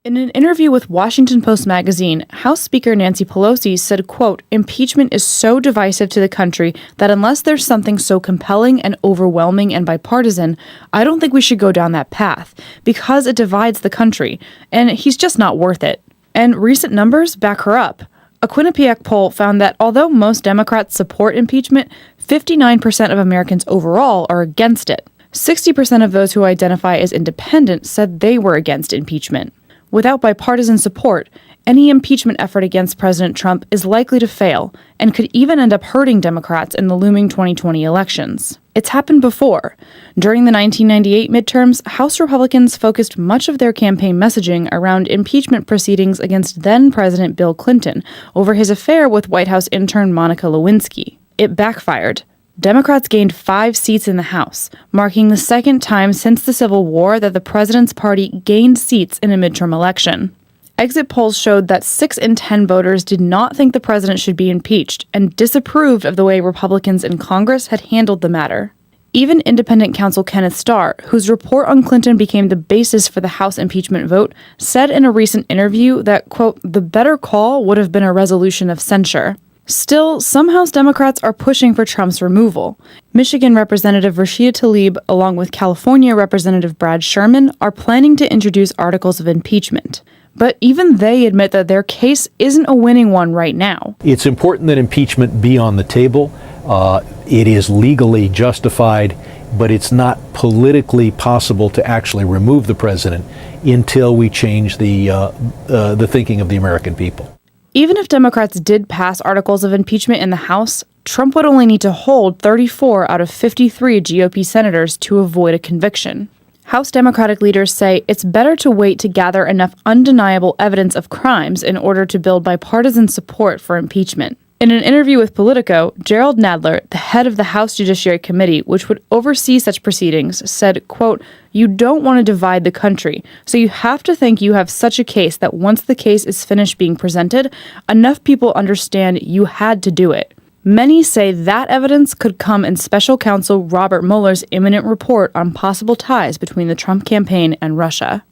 In an interview with Washington Post magazine, House Speaker Nancy Pelosi said, quote, "Impeachment is so divisive to the country that unless there's something so compelling and overwhelming and bipartisan, I don't think we should go down that path because it divides the country, and he's just not worth it." And recent numbers back her up. A Quinnipiac poll found that although most Democrats support impeachment, 59% of Americans overall are against it. 60% of those who identify as independent said they were against impeachment. Without bipartisan support, any impeachment effort against President Trump is likely to fail and could even end up hurting Democrats in the looming 2020 elections. It's happened before. During the 1998 midterms, House Republicans focused much of their campaign messaging around impeachment proceedings against then-President Bill Clinton over his affair with White House intern Monica Lewinsky. It backfired. Democrats gained 5 seats in the House, marking the second time since the Civil War that the president's party gained seats in a midterm election. Exit polls showed that 6 in 10 voters did not think the president should be impeached and disapproved of the way Republicans in Congress had handled the matter. Even independent counsel Kenneth Starr, whose report on Clinton became the basis for the House impeachment vote, said in a recent interview that, quote, "the better call would have been a resolution of censure." Still, some House Democrats are pushing for Trump's removal. Michigan Representative Rashida Tlaib, along with California Representative Brad Sherman, are planning to introduce articles of impeachment. But even they admit that their case isn't a winning one right now. It's important that impeachment be on the table. It is legally justified, but it's not politically possible to actually remove the president until we change the thinking of the American people. Even if Democrats did pass articles of impeachment in the House, Trump would only need to hold 34 out of 53 GOP senators to avoid a conviction. House Democratic leaders say it's better to wait to gather enough undeniable evidence of crimes in order to build bipartisan support for impeachment. In an interview with Politico, Gerald Nadler, the head of the House Judiciary Committee, which would oversee such proceedings, said, quote, "You don't want to divide the country, so you have to think you have such a case that once the case is finished being presented, enough people understand you had to do it." Many say that evidence could come in special counsel Robert Mueller's imminent report on possible ties between the Trump campaign and Russia.